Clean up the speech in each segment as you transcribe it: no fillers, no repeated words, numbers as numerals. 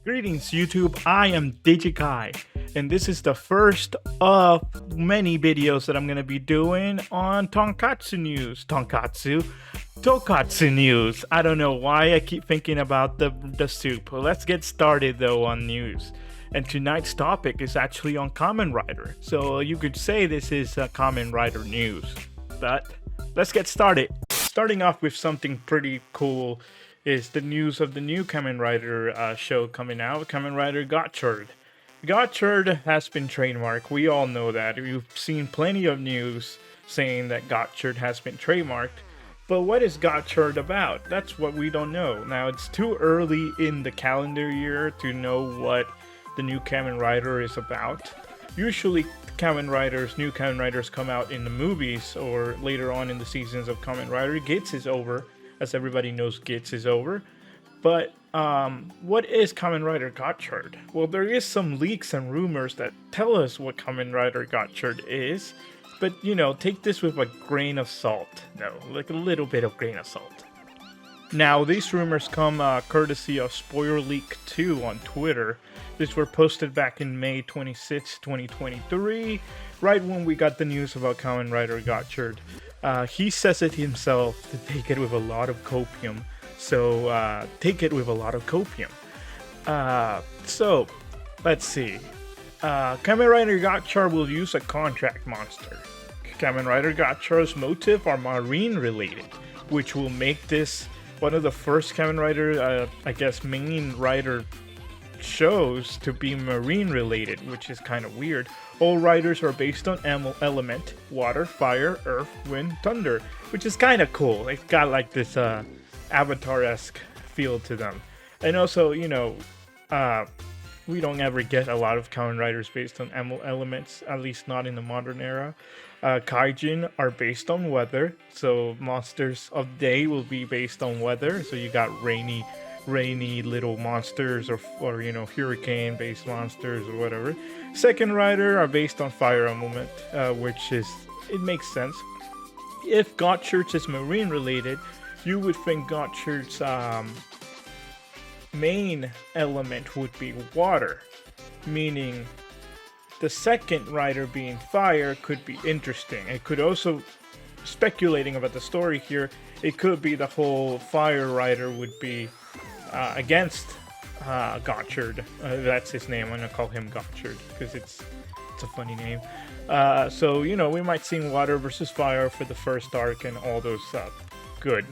Greetings YouTube, I am Digikai, and this is the first of many videos that I'm going to be doing on Tonkatsu News. Tokatsu News. I don't know why I keep thinking about the soup. Let's get started though on news. And tonight's topic is actually on Kamen Rider. So you could say this is Kamen Rider news. But let's get started. Starting off with something pretty cool is the news of the new Kamen Rider show coming out, Kamen Rider Gotchard. Gotchard has been trademarked. We all know that. We've seen plenty of news saying that Gotchard has been trademarked. But what is Gotchard about? That's what we don't know. Now, it's too early in the calendar year to know what the new Kamen Rider is about. Usually, new Kamen Riders come out in the movies or later on in the seasons of Kamen Rider. Geats is over. As everybody knows, Geats is over. But what is Kamen Rider Gotchard? Well, there is some leaks and rumors that tell us what Kamen Rider Gotchard is. But, take this with a grain of salt. No, like a little bit of grain of salt. Now, these rumors come courtesy of Spoiler Leak 2 on Twitter. These were posted back in May 26, 2023, right when we got the news about Kamen Rider Gotchard. He says it himself to take it with a lot of copium. So, take it with a lot of copium. So, let's see. Kamen Rider Gotchard will use a contract monster. Kamen Rider Gotchard's motive are marine related, which will make this one of the first Kamen Rider, main rider shows to be marine related, which is kind of weird. All riders are based on element, water, fire, earth, wind, thunder, which is kind of cool. It's got like this Avatar-esque feel to them. And also, we don't ever get a lot of Kamen Riders based on elements, at least not in the modern era. Kaijin are based on weather, so monsters of the day will be based on weather. So you got rainy little monsters or hurricane-based monsters or whatever. Second Rider are based on fire element, it makes sense. If Gotchard's is marine related, you would think Gotchard's main element would be water, meaning the second rider being fire could be interesting. It could also, speculating about the story here, it could be the whole fire rider would be against Gotchard. That's his name. I'm gonna call him Gotchard because it's a funny name. So we might see water versus fire for the first arc and all those good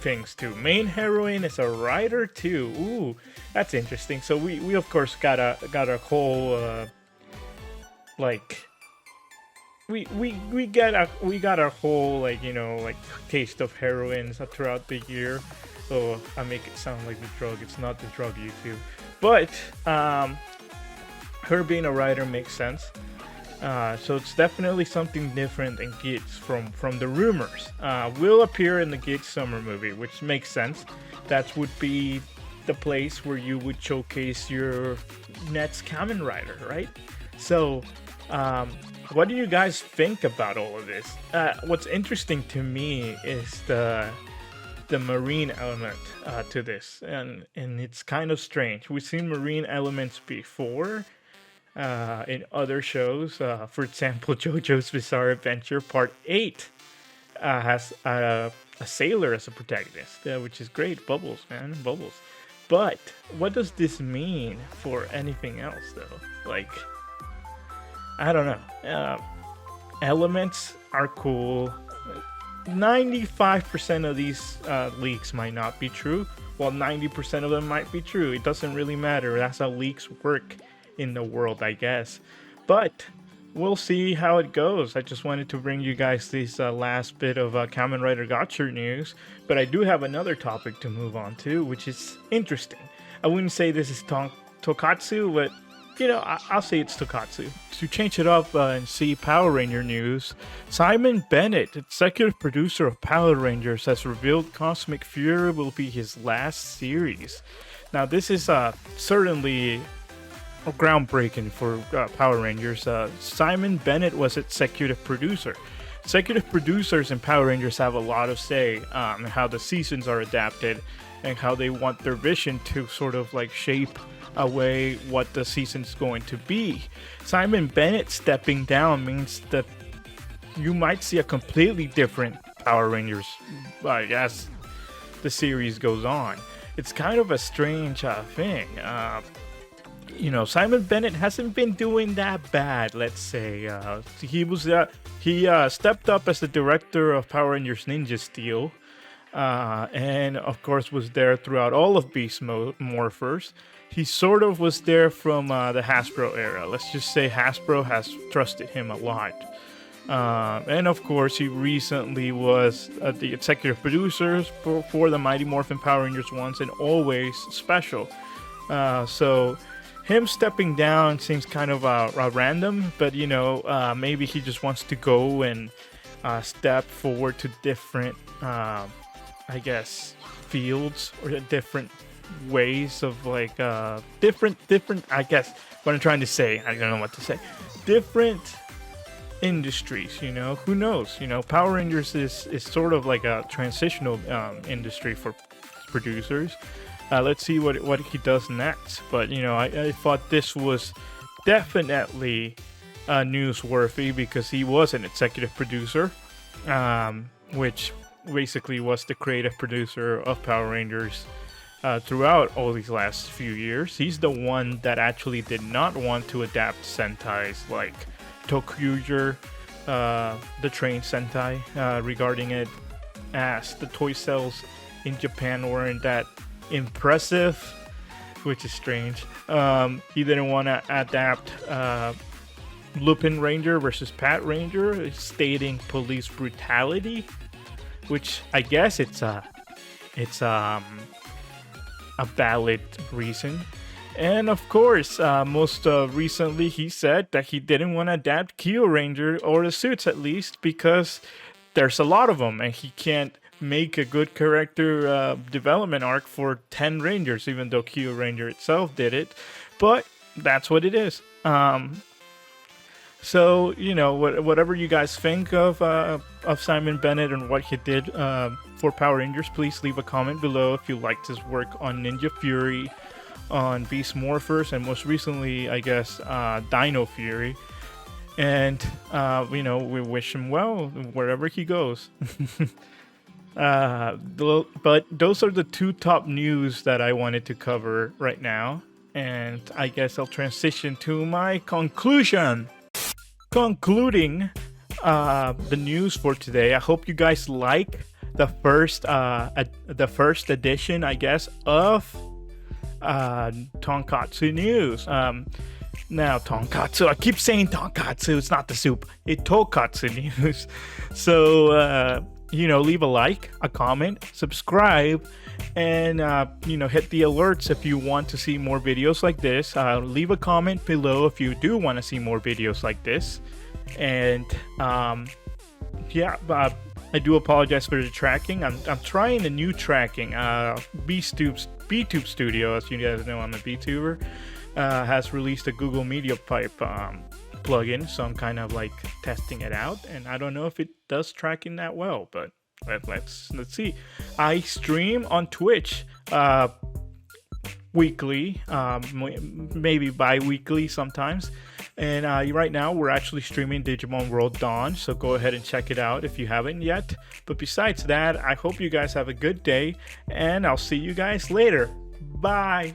things too. Main heroine is a rider too. Ooh, that's interesting. So we of course got a whole we got a whole taste of heroines throughout the year. Oh, I make it sound like the drug. It's not the drug, YouTube. But her being a writer makes sense. So it's definitely something different than Geats from the rumors. Will appear in the Geats summer movie, which makes sense. That would be the place where you would showcase your next Kamen Rider, right? So, what do you guys think about all of this? What's interesting to me is the marine element to this, and it's kind of strange. We've seen marine elements before in other shows. For example, JoJo's Bizarre Adventure Part 8 has a sailor as a protagonist, which is great. Bubbles, man, bubbles. But what does this mean for anything else, though? I don't know. Elements are cool. 95% of these leaks might not be true, while 90% of them might be true. It doesn't really matter. That's how leaks work in the world, I guess. But we'll see how it goes. I just wanted to bring you guys this last bit of Kamen Rider Gotchard news, but I do have another topic to move on to, which is interesting. I wouldn't say this is Tokatsu, but I'll say it's Tokusatsu. To change it up and see Power Ranger news, Simon Bennett, executive producer of Power Rangers, has revealed Cosmic Fury will be his last series. Now, this is certainly groundbreaking for Power Rangers. Simon Bennett was executive producer. Executive producers in Power Rangers have a lot of say in how the seasons are adapted and how they want their vision to sort of like shape away what the season's going to be. Simon Bennett stepping down means that you might see a completely different Power Rangers as the series goes on. It's kind of a strange thing. Simon Bennett hasn't been doing that bad, let's say. He stepped up as the director of Power Rangers Ninja Steel, and of course was there throughout all of Beast Morphers. He sort of was there from the Hasbro era. Let's just say Hasbro has trusted him a lot. And of course, he recently was the executive producer for the Mighty Morphin Power Rangers once and always special. So him stepping down seems kind of random, but maybe he just wants to go and step forward to different, fields or different ways of like different. I guess what I'm trying to say. I don't know what to say. Different industries, who knows? Power Rangers is sort of like a transitional industry for producers. Let's see what he does next. But I thought this was definitely newsworthy because he was an executive producer, which basically was the creative producer of Power Rangers throughout all these last few years. He's the one that actually did not want to adapt Sentai's like Toku, the train Sentai, regarding it as the toy sales in Japan weren't that impressive, which is strange. He didn't want to adapt Lupin Ranger versus Pat Ranger, stating police brutality, which I guess it's a valid reason. And of course, most recently he said that he didn't want to adapt Kyo Ranger, or the suits at least, because there's a lot of them and he can't make a good character development arc for 10 Rangers, even though Kyo Ranger itself did it. But that's what it is. So, whatever you guys think of Simon Bennett and what he did for Power Rangers, please leave a comment below if you liked his work on Ninja Fury, on Beast Morphers, and most recently, I guess, Dino Fury. And, we wish him well wherever he goes. But those are the two top news that I wanted to cover right now. And I guess I'll transition to my conclusion. Concluding the news for today, I hope you guys like the first edition, I guess, of Tonkatsu News. Now, Tonkatsu, I keep saying Tonkatsu, it's not the soup, it's Tokatsu News. So, leave a like, a comment, subscribe, and, hit the alerts if you want to see more videos like this. Leave a comment below if you do want to see more videos like this. And, I do apologize for the tracking. I'm trying a new tracking. Vtube Studio, as you guys know, I'm a Vtuber, has released a Google Media Pipe plugin, so I'm kind of like testing it out, and I don't know if it does tracking that well, but let's see. I stream on Twitch weekly, maybe bi-weekly sometimes, and right now we're actually streaming Digimon World Dawn, so go ahead and check it out if you haven't yet. But besides that, I hope you guys have a good day, and I'll see you guys later. Bye.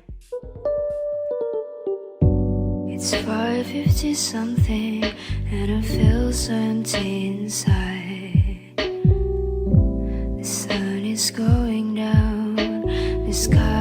It's 5:50 something, and I feel so empty inside. The sun is going down, the sky